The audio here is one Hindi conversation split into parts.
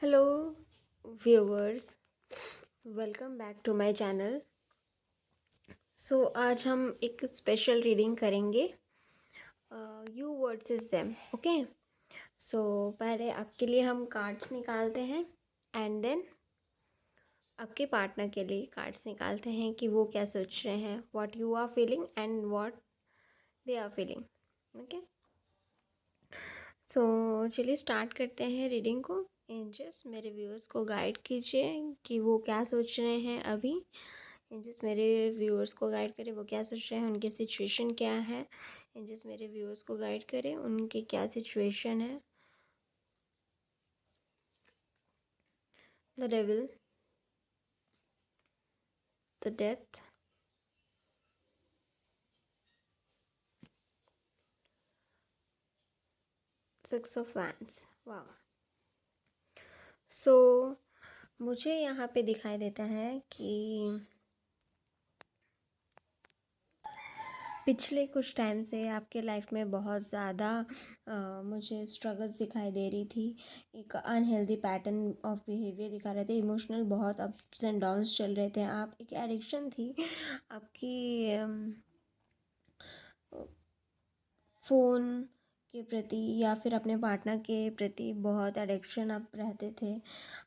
Hello viewers, welcome back to my channel. आज हम एक स्पेशल रीडिंग करेंगे, यू वर्सेस देम। ओके, पहले आपके लिए हम कार्ड्स निकालते हैं एंड देन आपके पार्टनर के लिए कार्ड्स निकालते हैं कि वो क्या सोच रहे हैं, what you are feeling and what they are feeling. Okay, चलिए स्टार्ट करते हैं रीडिंग को। एंजल्स मेरे व्यूअर्स को गाइड कीजिए कि वो क्या सोच रहे हैं अभी। एंजल्स मेरे व्यूअर्स को गाइड करें वो क्या सोच रहे हैं, उनकी सिचुएशन क्या है। एंजल्स मेरे व्यूअर्स को गाइड करें उनकी क्या सिचुएशन है। The devil, the death, six of wands. वाह। सो मुझे यहाँ पे दिखाई देता है कि पिछले कुछ टाइम से आपके लाइफ में बहुत ज़्यादा मुझे स्ट्रगल्स दिखाई दे रही थी। एक अनहेल्दी पैटर्न ऑफ बिहेवियर दिखा रहे थे, इमोशनल बहुत अप्स एंड डाउन्स चल रहे थे। आप एक एडिक्शन थी आपकी फ़ोन के प्रति या फिर अपने पार्टनर के प्रति बहुत एडिक्शन आप रहते थे।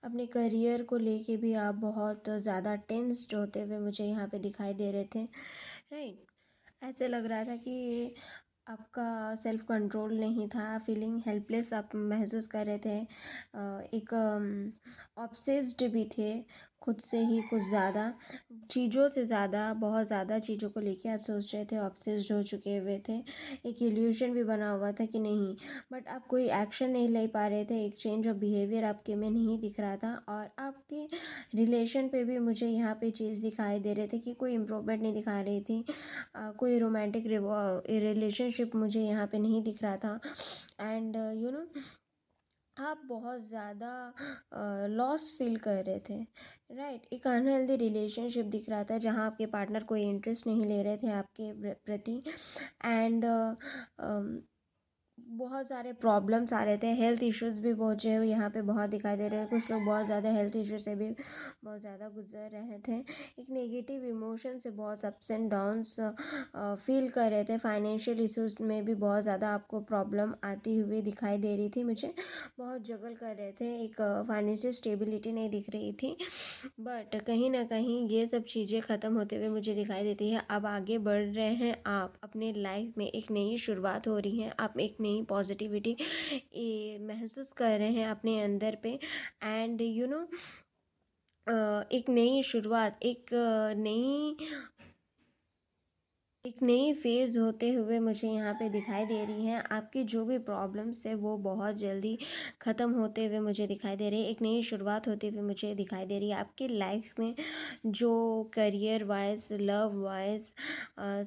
अपने करियर को लेके भी आप बहुत ज़्यादा टेंस्ड होते हुए मुझे यहाँ पे दिखाई दे रहे थे, राइट। ऐसे लग रहा था कि आपका सेल्फ कंट्रोल नहीं था, फीलिंग हेल्पलेस आप महसूस कर रहे थे। एक ऑब्सेस्ड भी थे खुद से ही, कुछ ज़्यादा चीज़ों से ज़्यादा, बहुत ज़्यादा चीज़ों को लेके आप सोच रहे थे, ऑब्सेस्ड हो चुके हुए थे। एक इल्यूशन भी बना हुआ था कि नहीं, बट आप कोई एक्शन नहीं ले पा रहे थे। एक चेंज ऑफ बिहेवियर आपके में नहीं दिख रहा था और आपके रिलेशन पे भी मुझे यहाँ पे चीज़ दिखाई दे रहे थे कि कोई इम्प्रूवमेंट नहीं दिखा रही थी। कोई रोमांटिक रिलेशनशिप मुझे यहाँ पे नहीं दिख रहा था। एंड यू नो आप बहुत ज़्यादा लॉस फील कर रहे थे, राइट। एक अनहेल्दी रिलेशनशिप दिख रहा था जहाँ आपके पार्टनर कोई इंटरेस्ट नहीं ले रहे थे आपके प्रति। एंड बहुत सारे प्रॉब्लम्स आ रहे थे, हेल्थ इश्यूज़ भी पहुँचे हुए यहाँ पे बहुत दिखाई दे रहे हैं। कुछ लोग बहुत ज़्यादा हेल्थ इशू से भी बहुत ज़्यादा गुजर रहे थे। एक नेगेटिव इमोशन से बहुत अप्स एंड डाउन्स फील कर रहे थे। फाइनेंशियल इश्यूज़ में भी बहुत ज़्यादा आपको प्रॉब्लम आती हुई दिखाई दे रही थी मुझे। बहुत जगल कर रहे थे, एक फाइनेंशियल स्टेबिलिटी नहीं दिख रही थी। बट कहीं ना कहीं ये सब चीज़ें ख़त्म होते हुए मुझे दिखाई देती है। अब आगे बढ़ रहे हैं आप अपने लाइफ में, एक नई शुरुआत हो रही है, आप एक नई पॉजिटिविटी महसूस कर रहे हैं अपने अंदर पे। एंड एक नई शुरुआत, एक नई फेज़ होते हुए मुझे यहाँ पे दिखाई दे रही हैं। आपकी जो भी प्रॉब्लम्स है वो बहुत जल्दी ख़त्म होते हुए मुझे दिखाई दे रही है। एक नई शुरुआत होते हुए मुझे दिखाई दे रही है आपकी लाइफ में। जो करियर वाइज, लव वाइज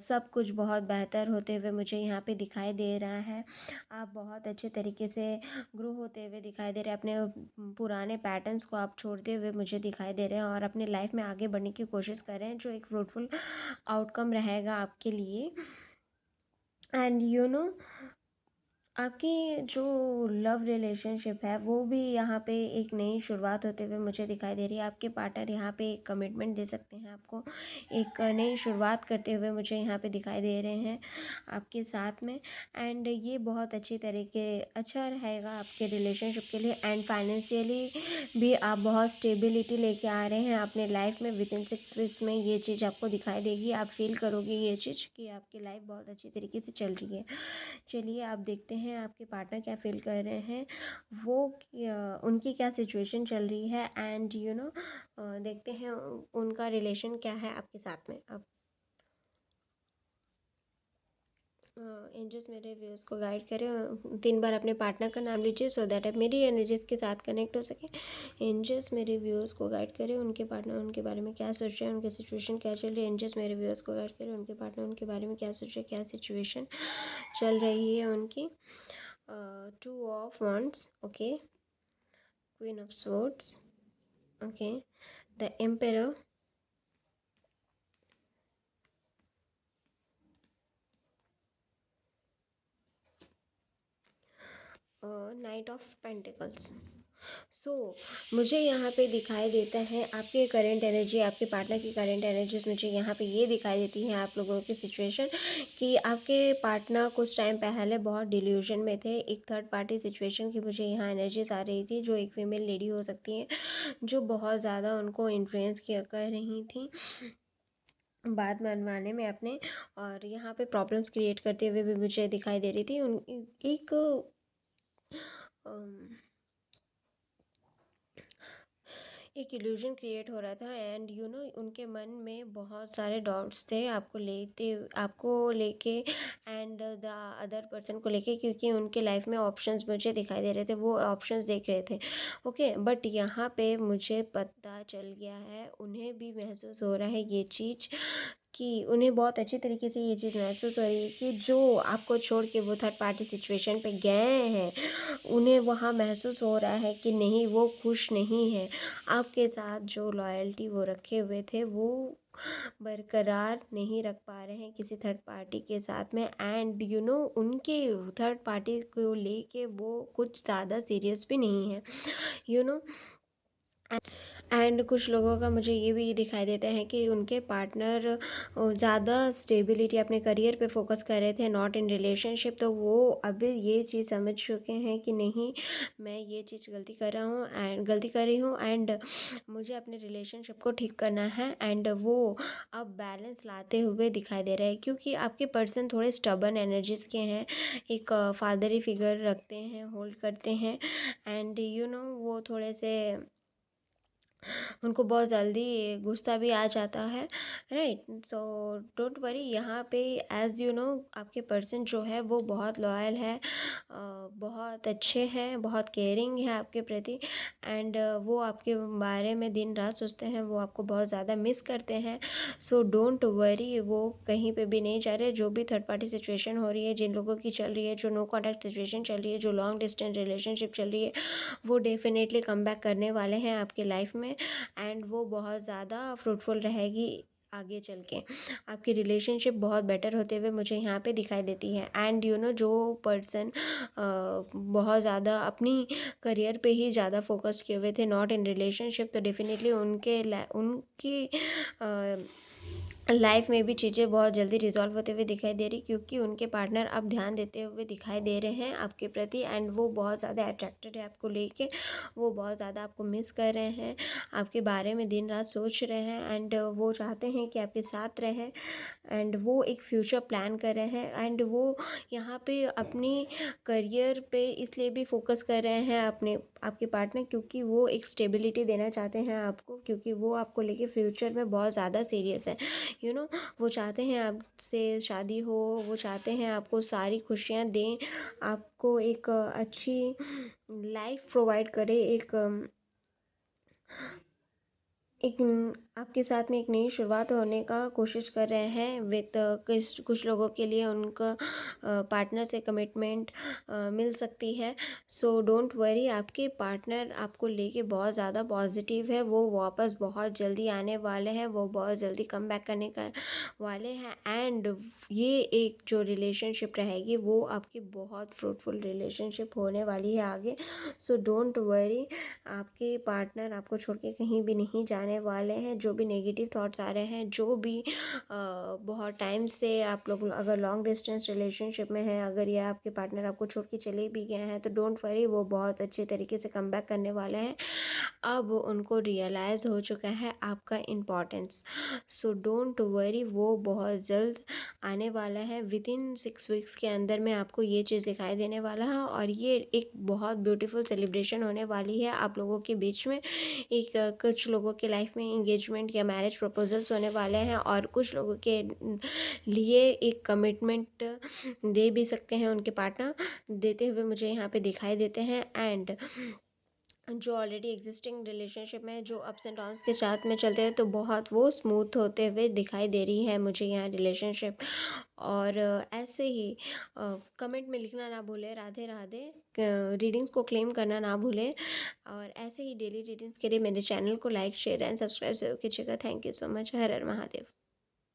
सब कुछ बहुत बेहतर होते हुए मुझे यहाँ पे दिखाई दे रहा है। आप बहुत अच्छे तरीके से ग्रो होते हुए दिखाई दे रहे हैं। अपने पुराने पैटर्न्स को आप छोड़ते हुए मुझे दिखाई दे रहे हैं और अपने लाइफ में आगे बढ़ने की कोशिश कर रहे हैं, जो एक फ्रूटफुल आउटकम रहेगा आपके लिए। एंड आपकी जो लव रिलेशनशिप है वो भी यहाँ पे एक नई शुरुआत होते हुए मुझे दिखाई दे रही है। आपके पार्टनर यहाँ पे एक कमिटमेंट दे सकते हैं आपको, एक नई शुरुआत करते हुए मुझे यहाँ पे दिखाई दे रहे हैं आपके साथ में। एंड ये बहुत अच्छी तरीके अच्छा रहेगा आपके रिलेशनशिप के लिए। एंड फाइनेंशियली भी आप बहुत स्टेबिलिटी लेके आ रहे हैं अपने लाइफ में। विद इन 6 वीक्स में ये चीज़ आपको दिखाई देगी, आप फील करोगे ये चीज़ कि आपकी लाइफ बहुत अच्छी तरीके से चल रही है। चलिए आप देखते हैं आपके पार्टनर क्या फील कर रहे हैं, वो उनकी क्या सिचुएशन चल रही है। एंड देखते हैं उनका रिलेशन क्या है आपके साथ में। अब एंजल्स मेरे व्यूज़ को गाइड करें। 3 बार अपने पार्टनर का नाम लीजिए सो दैट आप मेरी एनर्जीज के साथ कनेक्ट हो सके। एंजल्स मेरे व्यूज़ को गाइड करें, उनके पार्टनर उनके बारे में क्या सोच रहे हैं, उनकी सिचुएशन क्या चल रही है। एंजल्स मेरे व्यूज़ को गाइड करें, उनके पार्टनर उनके बारे में क्या सोच रहे हैं, क्या सिचुएशन चल रही है उनकी। 2 of wands, okay, Queen of swords, okay, the emperor, Knight of Pentacles. सो मुझे यहाँ पे दिखाई देता है आपके करंट एनर्जी, आपके पार्टनर की करंट एनर्जीज मुझे यहाँ पे ये दिखाई देती है आप लोगों की सिचुएशन कि आपके पार्टनर कुछ टाइम पहले बहुत डिल्यूजन में थे। एक थर्ड पार्टी सिचुएशन की मुझे यहाँ एनर्जीज आ रही थी, जो एक फीमेल लेडी हो सकती है, जो बहुत ज़्यादा उनको इन्फ्लुएंस किया कर रही थी बात मनवाने में अपने, और यहाँ पे प्रॉब्लम्स क्रिएट करते हुए भी मुझे दिखाई दे रही थी। उन एक अम, एक इल्यूजन क्रिएट हो रहा था एंड उनके मन में बहुत सारे डाउट्स थे आपको लेके एंड द अदर पर्सन को लेके, क्योंकि उनके लाइफ में ऑप्शंस मुझे दिखाई दे रहे थे, वो ऑप्शंस देख रहे थे। ओके, बट यहाँ पे मुझे पता चल गया है, उन्हें भी महसूस हो रहा है ये चीज़ कि उन्हें बहुत अच्छी तरीके से ये चीज़ महसूस हो रही है कि जो आपको छोड़ के वो थर्ड पार्टी सिचुएशन पे गए हैं, उन्हें वहाँ महसूस हो रहा है कि नहीं, वो खुश नहीं है। आपके साथ जो लॉयल्टी वो रखे हुए थे, वो बरकरार नहीं रख पा रहे हैं किसी थर्ड पार्टी के साथ में, एंड उनके थर्ड पार्टी को लेके वो कुछ ज़्यादा सीरियस भी नहीं है। यू नो एंड कुछ लोगों का मुझे ये भी दिखाई देता है कि उनके पार्टनर ज़्यादा स्टेबिलिटी अपने करियर पे फोकस कर रहे थे, नॉट इन रिलेशनशिप। तो वो अभी ये चीज़ समझ चुके हैं कि नहीं, मैं ये चीज़ गलती कर रही हूँ एंड मुझे अपने रिलेशनशिप को ठीक करना है, एंड वो अब बैलेंस लाते हुए दिखाई दे रहे हैं, क्योंकि आपके पर्सन थोड़े स्टबन एनर्जीज के हैं, एक फादरी फिगर रखते हैं, होल्ड करते हैं, एंड वो थोड़े से, उनको बहुत जल्दी गुस्सा भी आ जाता है, राइट। सो डोंट वरी, यहाँ पे एज़ आपके पर्सन जो है वो बहुत लॉयल है, बहुत अच्छे हैं, बहुत केयरिंग है आपके प्रति, एंड वो आपके बारे में दिन रात सोचते हैं, वो आपको बहुत ज़्यादा मिस करते हैं। सो डोंट वरी, वो कहीं पे भी नहीं जा रहे। जो भी थर्ड पार्टी सिचुएशन हो रही है, जिन लोगों की चल रही है, जो नो कॉन्टैक्ट सिचुएशन चल रही है, जो लॉन्ग डिस्टेंस रिलेशनशिप चल रही है, वो डेफिनेटली कम बैक करने वाले हैं आपके लाइफ में, एंड वो बहुत ज़्यादा फ्रूटफुल रहेगी आगे चल के। आपकी रिलेशनशिप बहुत बेटर होते हुए मुझे यहाँ पे दिखाई देती है, एंड जो पर्सन बहुत ज़्यादा अपनी करियर पे ही ज़्यादा फोकस किए हुए थे, नॉट इन रिलेशनशिप, तो डेफिनेटली उनकी लाइफ में भी चीज़ें बहुत जल्दी रिजॉल्व होते हुए दिखाई दे रही, क्योंकि उनके पार्टनर अब ध्यान देते हुए दिखाई दे रहे हैं आपके प्रति, एंड वो बहुत ज़्यादा अट्रैक्टेड है आपको लेके, वो बहुत ज़्यादा आपको मिस कर रहे हैं, आपके बारे में दिन रात सोच रहे हैं, एंड वो चाहते हैं कि आपके साथ रहें, एंड वो एक फ्यूचर प्लान कर रहे हैं, एंड वो यहाँ पे अपनी करियर पे इसलिए भी फोकस कर रहे हैं आपके पार्टनर, क्योंकि वो एक स्टेबिलिटी देना चाहते हैं आपको, क्योंकि वो आपको लेके फ्यूचर में बहुत ज़्यादा सीरियस है। वो चाहते हैं आपसे शादी हो, वो चाहते हैं आपको सारी खुशियाँ दें, आपको एक अच्छी लाइफ प्रोवाइड करे, आपके साथ में एक नई शुरुआत होने का कोशिश कर रहे हैं विद कुछ लोगों के लिए उनका पार्टनर से कमिटमेंट मिल सकती है। सो डोंट वरी, आपके पार्टनर आपको लेके बहुत ज़्यादा पॉजिटिव है, वो वापस बहुत जल्दी आने वाले हैं, वो बहुत जल्दी कम बैक करने का वाले हैं, एंड ये एक जो रिलेशनशिप रहेगी वो आपकी बहुत फ्रूटफुल रिलेशनशिप होने वाली है आगे। सो डोंट वरी, आपके पार्टनर आपको छोड़ के कहीं भी नहीं जाने वाले हैं। जो भी नेगेटिव थॉट्स आ रहे हैं, जो भी बहुत टाइम से आप लोग अगर लॉन्ग डिस्टेंस रिलेशनशिप में हैं, अगर ये आपके पार्टनर आपको छोड़ के चले भी गए हैं, तो डोंट वरी, वो बहुत अच्छे तरीके से कम बैक करने वाले हैं। अब उनको रियलाइज़ हो चुका है आपका इम्पोर्टेंस। सो डोंट वरी, वो बहुत जल्द आने वाला है, विद इन 6 वीक्स के अंदर में आपको ये चीज़ दिखाई देने वाला है, और ये एक बहुत ब्यूटीफुल सेलिब्रेशन होने वाली है आप लोगों के बीच में। एक कुछ लोगों के लाइफ में इंगेजमेंट या मैरिज प्रपोजल्स होने वाले हैं, और कुछ लोगों के लिए एक कमिटमेंट दे भी सकते हैं उनके पार्टनर, देते हुए मुझे यहाँ पे दिखाई देते हैं, एंड जो ऑलरेडी एग्जिस्टिंग रिलेशनशिप में जो अप्स एंड डाउन्स के साथ में चलते हैं, तो बहुत वो स्मूथ होते हुए दिखाई दे रही है मुझे यहाँ रिलेशनशिप। और ऐसे ही कमेंट में लिखना ना भूले, राधे राधे, रीडिंग्स को क्लेम करना ना भूले, और ऐसे ही डेली रीडिंग्स के लिए मेरे चैनल को लाइक, शेयर एंड सब्सक्राइब जरूर कीजिएगा। Thank you so much. Her her Mahadev.